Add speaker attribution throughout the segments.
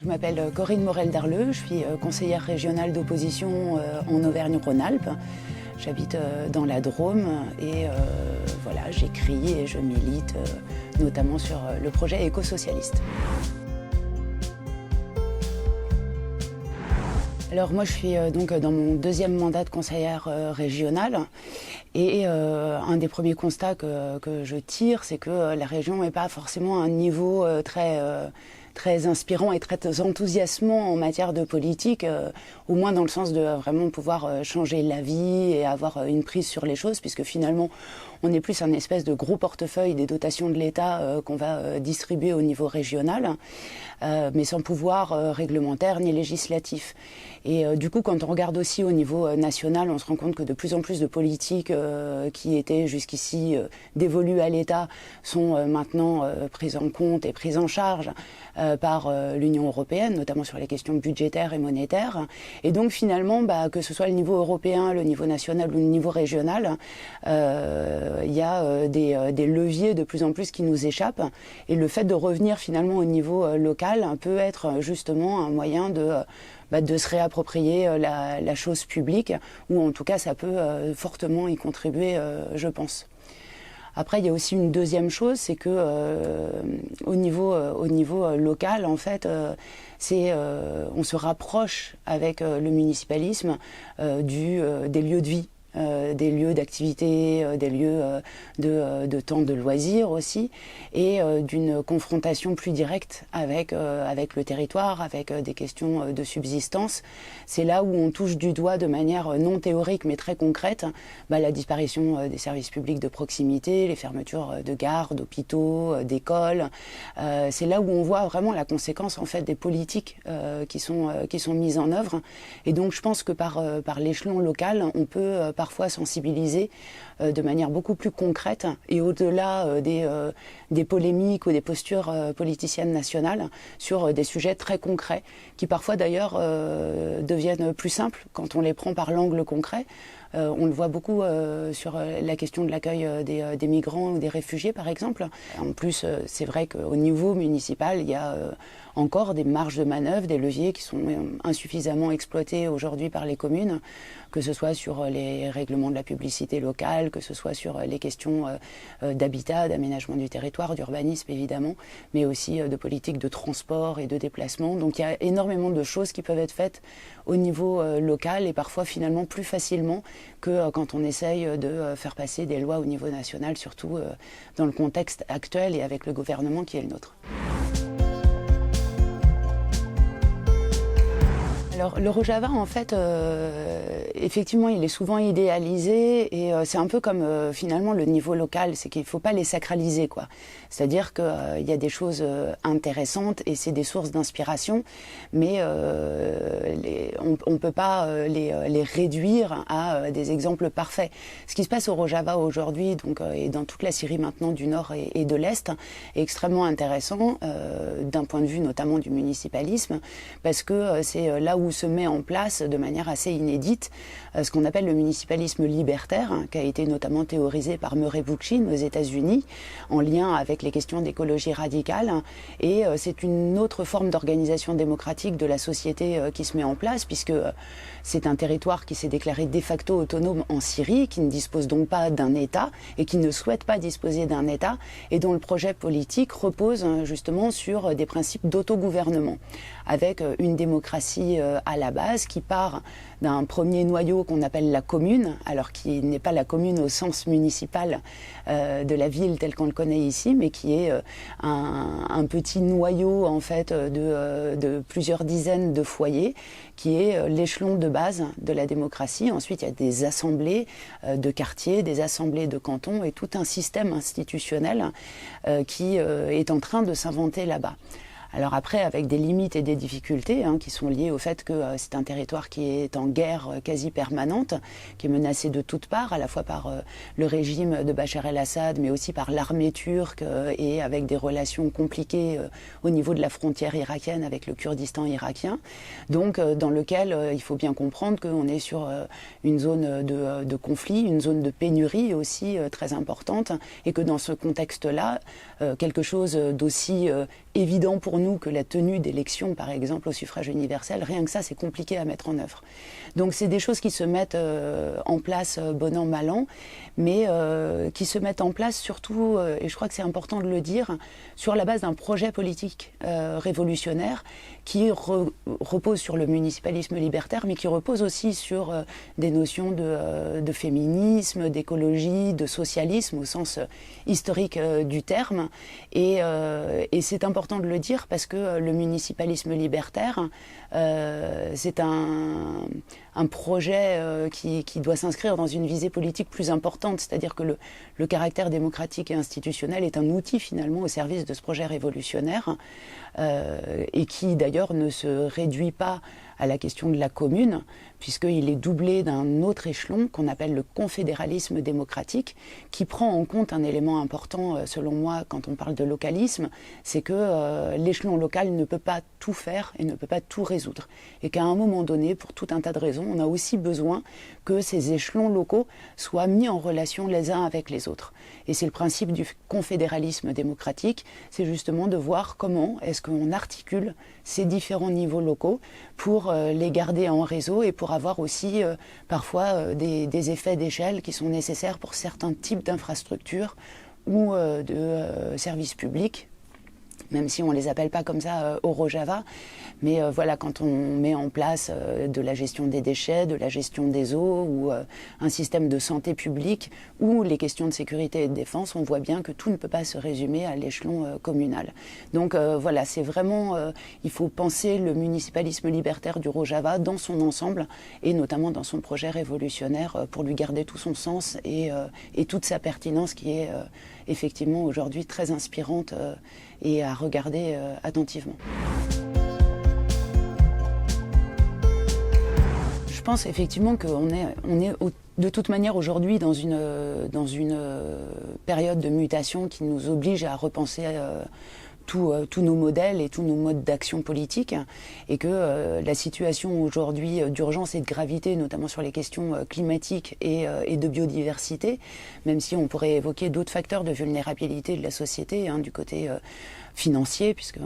Speaker 1: Je m'appelle Corinne Morel-Darleux, je suis conseillère régionale d'opposition en Auvergne-Rhône-Alpes. J'habite dans la Drôme et voilà, j'écris et je milite notamment sur le projet éco-socialiste. Alors moi je suis donc dans mon deuxième mandat de conseillère régionale et un des premiers constats que je tire, c'est que la région n'est pas forcément à un niveau très inspirant et très enthousiasmant en matière de politique, au moins dans le sens de vraiment pouvoir changer la vie et avoir une prise sur les choses, puisque finalement on est plus un espèce de gros portefeuille des dotations de l'État qu'on va distribuer au niveau régional, mais sans pouvoir réglementaire ni législatif. Et du coup, quand on regarde aussi au niveau national, on se rend compte que de plus en plus de politiques qui étaient jusqu'ici dévolues à l'État sont maintenant prises en compte et prises en charge par l'Union européenne, notamment sur les questions budgétaires et monétaires. Et donc finalement, que ce soit le niveau européen, le niveau national ou le niveau régional, il y a des leviers de plus en plus qui nous échappent. Et le fait de revenir finalement au niveau local peut être justement un moyen de se réapproprier la chose publique, ou en tout cas ça peut fortement y contribuer, je pense. Après, il y a aussi une deuxième chose, c'est que au niveau local, en fait, on se rapproche avec le municipalisme des lieux de vie. Des lieux d'activité, des lieux de temps de loisirs aussi, et d'une confrontation plus directe avec le territoire, avec des questions de subsistance. C'est là où on touche du doigt de manière non théorique mais très concrète la disparition des services publics de proximité, les fermetures de gares, d'hôpitaux, d'écoles. C'est là où on voit vraiment la conséquence en fait des politiques qui sont mises en œuvre. Et donc je pense que par l'échelon local, on peut parfois sensibiliser de manière beaucoup plus concrète et au-delà des polémiques ou des postures politiciennes nationales sur des sujets très concrets qui parfois d'ailleurs deviennent plus simples quand on les prend par l'angle concret. On le voit beaucoup sur la question de l'accueil des migrants ou des réfugiés, par exemple. En plus, c'est vrai qu'au niveau municipal, il y a encore des marges de manœuvre, des leviers qui sont insuffisamment exploités aujourd'hui par les communes, que ce soit sur les règlements de la publicité locale, que ce soit sur les questions d'habitat, d'aménagement du territoire, d'urbanisme évidemment, mais aussi de politique de transport et de déplacement. Donc il y a énormément de choses qui peuvent être faites au niveau local et parfois finalement plus facilement que quand on essaye de faire passer des lois au niveau national, surtout dans le contexte actuel et avec le gouvernement qui est le nôtre. Alors le Rojava, en fait, effectivement, il est souvent idéalisé et c'est un peu comme finalement le niveau local, c'est qu'il ne faut pas les sacraliser, quoi. C'est-à-dire qu'il y a des choses intéressantes et c'est des sources d'inspiration, mais on ne peut pas les réduire à des exemples parfaits. Ce qui se passe au Rojava aujourd'hui, donc, et dans toute la Syrie maintenant du nord et de l'est, est extrêmement intéressant d'un point de vue notamment du municipalisme, parce que c'est là où se met en place de manière assez inédite ce qu'on appelle le municipalisme libertaire, qui a été notamment théorisé par Murray Bookchin aux États-Unis, en lien avec les questions d'écologie radicale. Et c'est une autre forme d'organisation démocratique de la société qui se met en place, puisque c'est un territoire qui s'est déclaré de facto autonome en Syrie, qui ne dispose donc pas d'un État et qui ne souhaite pas disposer d'un État, et dont le projet politique repose justement sur des principes d'autogouvernement, avec une démocratie à la base qui part d'un premier noyau qu'on appelle la commune, alors qui n'est pas la commune au sens municipal de la ville tel qu'on le connaît ici, mais qui est un petit noyau en fait de plusieurs dizaines de foyers, qui est l'échelon de base de la démocratie. Ensuite, il y a des assemblées de quartiers, des assemblées de cantons et tout un système institutionnel qui est en train de s'inventer là-bas. Alors après, avec des limites et des difficultés qui sont liées au fait que c'est un territoire qui est en guerre quasi permanente, qui est menacé de toutes parts, à la fois par le régime de Bachar el-Assad, mais aussi par l'armée turque et avec des relations compliquées au niveau de la frontière irakienne avec le Kurdistan irakien. Donc dans lequel il faut bien comprendre qu'on est sur une zone de conflit, une zone de pénurie aussi très importante, et que dans ce contexte-là, quelque chose d'aussi évident pour nous que la tenue d'élections, par exemple, au suffrage universel, rien que ça, c'est compliqué à mettre en œuvre. Donc c'est des choses qui se mettent en place bon an, mal an, mais qui se mettent en place surtout, et je crois que c'est important de le dire, sur la base d'un projet politique révolutionnaire qui repose sur le municipalisme libertaire, mais qui repose aussi sur des notions de féminisme, d'écologie, de socialisme au sens historique du terme. Et c'est important de le dire parce que le municipalisme libertaire, c'est un projet qui doit s'inscrire dans une visée politique plus importante, c'est-à-dire que le caractère démocratique et institutionnel est un outil finalement au service de ce projet révolutionnaire et qui d'ailleurs ne se réduit pas à la question de la commune, puisqu'il est doublé d'un autre échelon qu'on appelle le confédéralisme démocratique, qui prend en compte un élément important, selon moi, quand on parle de localisme, c'est que l'échelon local ne peut pas tout faire et ne peut pas tout résoudre. Et qu'à un moment donné, pour tout un tas de raisons, on a aussi besoin que ces échelons locaux soient mis en relation les uns avec les autres. Et c'est le principe du confédéralisme démocratique, c'est justement de voir comment est-ce qu'on articule ces différents niveaux locaux pour les garder en réseau et pour avoir aussi parfois des effets d'échelle qui sont nécessaires pour certains types d'infrastructures ou de services publics, même si on ne les appelle pas comme ça au Rojava. Mais voilà, quand on met en place de la gestion des déchets, de la gestion des eaux ou un système de santé publique ou les questions de sécurité et de défense, on voit bien que tout ne peut pas se résumer à l'échelon communal. Donc voilà, c'est vraiment, il faut penser le municipalisme libertaire du Rojava dans son ensemble et notamment dans son projet révolutionnaire pour lui garder tout son sens et toute sa pertinence qui est effectivement aujourd'hui très inspirante et à regarder attentivement. Je pense effectivement qu'on est de toute manière aujourd'hui dans une période de mutation qui nous oblige à repenser tous nos modèles et tous nos modes d'action politique, et que la situation aujourd'hui d'urgence et de gravité, notamment sur les questions climatiques et de biodiversité, même si on pourrait évoquer d'autres facteurs de vulnérabilité de la société, du côté financier, puisqu'on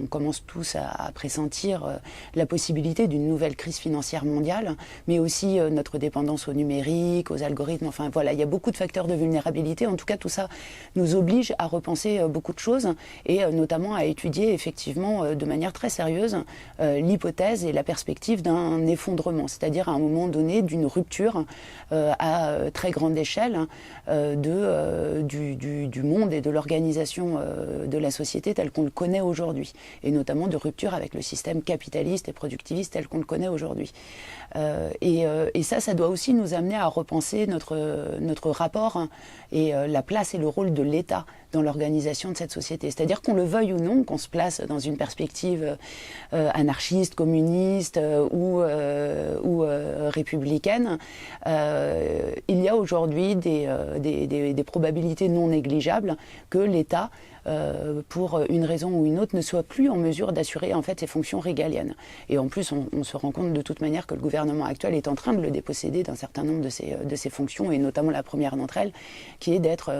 Speaker 1: commence tous à pressentir la possibilité d'une nouvelle crise financière mondiale, mais aussi notre dépendance au numérique, aux algorithmes, enfin voilà, il y a beaucoup de facteurs de vulnérabilité. En tout cas, tout ça nous oblige à repenser beaucoup de choses et notamment à étudier effectivement de manière très sérieuse l'hypothèse et la perspective d'un effondrement, c'est-à-dire à un moment donné d'une rupture à très grande échelle du monde et de l'organisation de la société telle qu'on le connaît aujourd'hui, et notamment de rupture avec le système capitaliste et productiviste tel qu'on le connaît aujourd'hui. Et ça doit aussi nous amener à repenser notre rapport et la place et le rôle de l'État dans l'organisation de cette société. C'est-à-dire qu'on le veuille ou non, qu'on se place dans une perspective anarchiste, communiste ou républicaine, il y a aujourd'hui des probabilités non négligeables que l'État, pour une raison ou une autre, ne soit plus en mesure d'assurer en fait ses fonctions régaliennes. Et en plus, on se rend compte de toute manière que le gouvernement actuel est en train de le déposséder d'un certain nombre de ses fonctions, et notamment la première d'entre elles, qui est d'être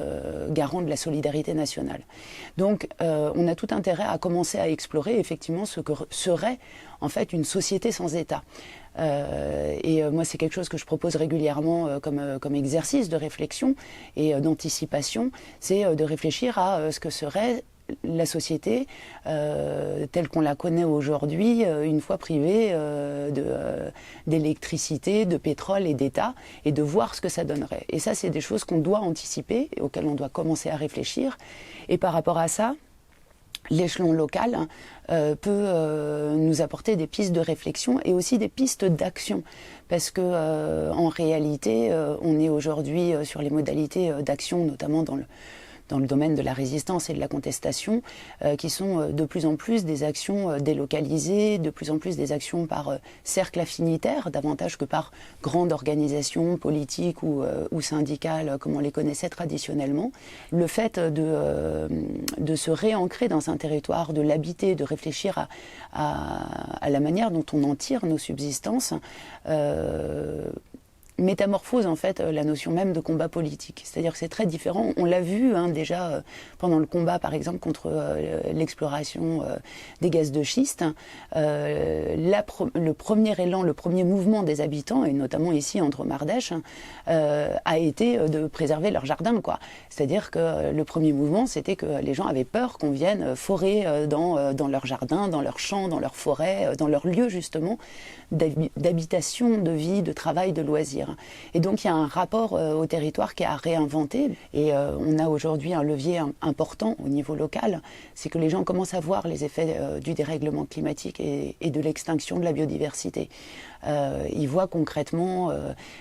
Speaker 1: garant de la solidarité nationale. Donc, on a tout intérêt à commencer à explorer effectivement ce que serait en fait une société sans État. Et moi, c'est quelque chose que je propose régulièrement comme exercice de réflexion et d'anticipation, c'est de réfléchir à ce que serait la société telle qu'on la connaît aujourd'hui, une fois privée d'électricité, de pétrole et d'État, et de voir ce que ça donnerait. Et ça, c'est des choses qu'on doit anticiper et auxquelles on doit commencer à réfléchir. Et par rapport à ça, l'échelon local peut nous apporter des pistes de réflexion et aussi des pistes d'action, parce que en réalité, on est aujourd'hui sur les modalités d'action, notamment dans le domaine de la résistance et de la contestation, qui sont de plus en plus des actions délocalisées, de plus en plus des actions par cercle affinitaire, davantage que par grande organisation politique ou syndicale, comme on les connaissait traditionnellement. Le fait de se réancrer dans un territoire, de l'habiter, de réfléchir à la manière dont on en tire nos subsistances, métamorphose en fait la notion même de combat politique. C'est-à-dire que c'est très différent. On l'a vu déjà pendant le combat, par exemple, contre l'exploration des gaz de schiste. Le premier élan, le premier mouvement des habitants, et notamment ici en Dromardèche, a été de préserver leur jardin, quoi. C'est-à-dire que le premier mouvement, c'était que les gens avaient peur qu'on vienne forer dans leur jardin, dans leurs champs, dans leurs forêts, dans leurs lieux justement d'habitation, de vie, de travail, de loisirs. Et donc il y a un rapport au territoire qui est à réinventer. Et on a aujourd'hui un levier important au niveau local, c'est que les gens commencent à voir les effets du dérèglement climatique et de l'extinction de la biodiversité. Ils voient concrètement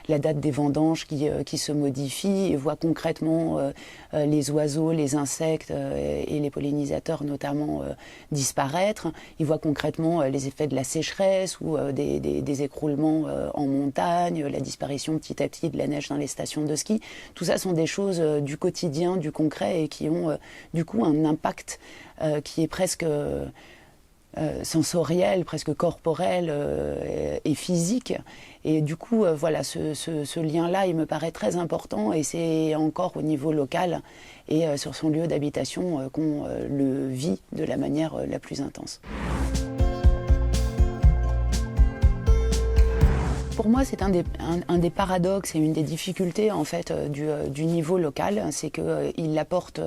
Speaker 1: la date des vendanges qui se modifie, ils voient concrètement les oiseaux, les insectes et les pollinisateurs notamment disparaître. Ils voient concrètement les effets de la sécheresse ou des écroulements en montagne, la disparition petit à petit de la neige dans les stations de ski. Tout ça sont des choses du quotidien, du concret et qui ont du coup un impact qui est presque sensoriel, presque corporel et physique. Et du coup, voilà, ce lien-là, il me paraît très important et c'est encore au niveau local et sur son lieu d'habitation qu'on le vit de la manière la plus intense. Pour moi, c'est un des paradoxes et une des difficultés en fait du niveau local, c'est qu'il apporte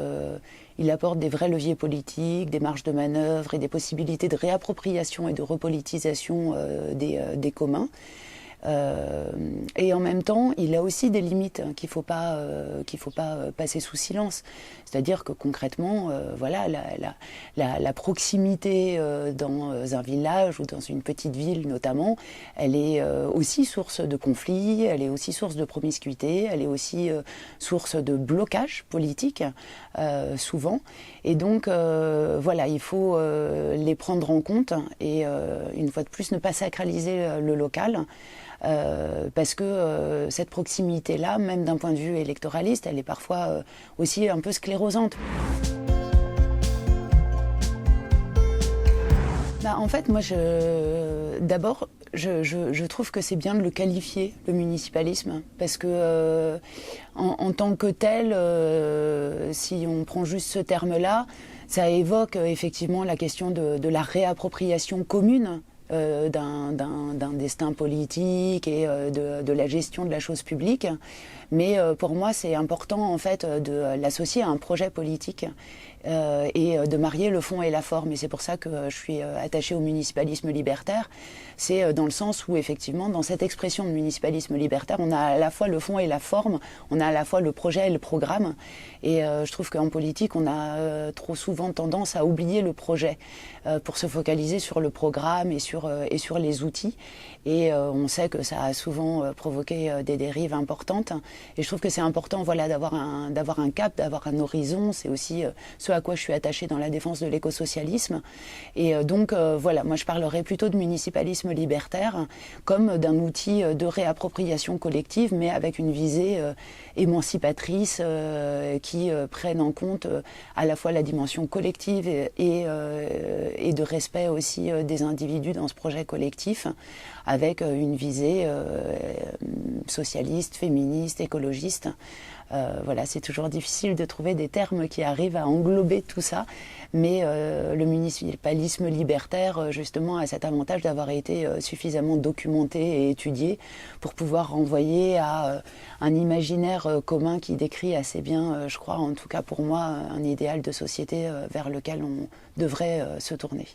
Speaker 1: des vrais leviers politiques, des marges de manœuvre et des possibilités de réappropriation et de repolitisation des communs. Et en même temps, il a aussi des limites qu'il faut pas passer sous silence. C'est-à-dire que concrètement, voilà, la proximité dans un village ou dans une petite ville notamment, elle est aussi source de conflits, elle est aussi source de promiscuité, elle est aussi source de blocage politique, souvent. Et donc, voilà, il faut les prendre en compte et une fois de plus, ne pas sacraliser le local. Parce que cette proximité-là, même d'un point de vue électoraliste, elle est parfois aussi un peu sclérosante. En fait, moi, d'abord, je trouve que c'est bien de le qualifier, le municipalisme, parce que en tant que tel, si on prend juste ce terme-là, ça évoque effectivement la question de la réappropriation commune d'un destin politique et de la gestion de la chose publique. Mais pour moi, c'est important en fait de l'associer à un projet politique et de marier le fond et la forme. Et c'est pour ça que je suis attachée au municipalisme libertaire. C'est dans le sens où effectivement, dans cette expression de municipalisme libertaire, on a à la fois le fond et la forme, on a à la fois le projet et le programme. Et je trouve qu'en politique, on a trop souvent tendance à oublier le projet pour se focaliser sur le programme et sur les outils. Et on sait que ça a souvent provoqué des dérives importantes. Et je trouve que c'est important, voilà, d'avoir un cap, d'avoir un horizon. C'est aussi ce à quoi je suis attachée dans la défense de l'écosocialisme. Et donc, voilà, moi je parlerais plutôt de municipalisme libertaire comme d'un outil de réappropriation collective, mais avec une visée émancipatrice qui prenne en compte à la fois la dimension collective et de respect aussi des individus dans ce projet collectif, avec une visée socialiste, féministe, écologiste. Voilà, c'est toujours difficile de trouver des termes qui arrivent à englober tout ça, mais le municipalisme libertaire, justement, a cet avantage d'avoir été suffisamment documenté et étudié pour pouvoir renvoyer à un imaginaire commun qui décrit assez bien, je crois, en tout cas pour moi, un idéal de société vers lequel on devrait se tourner.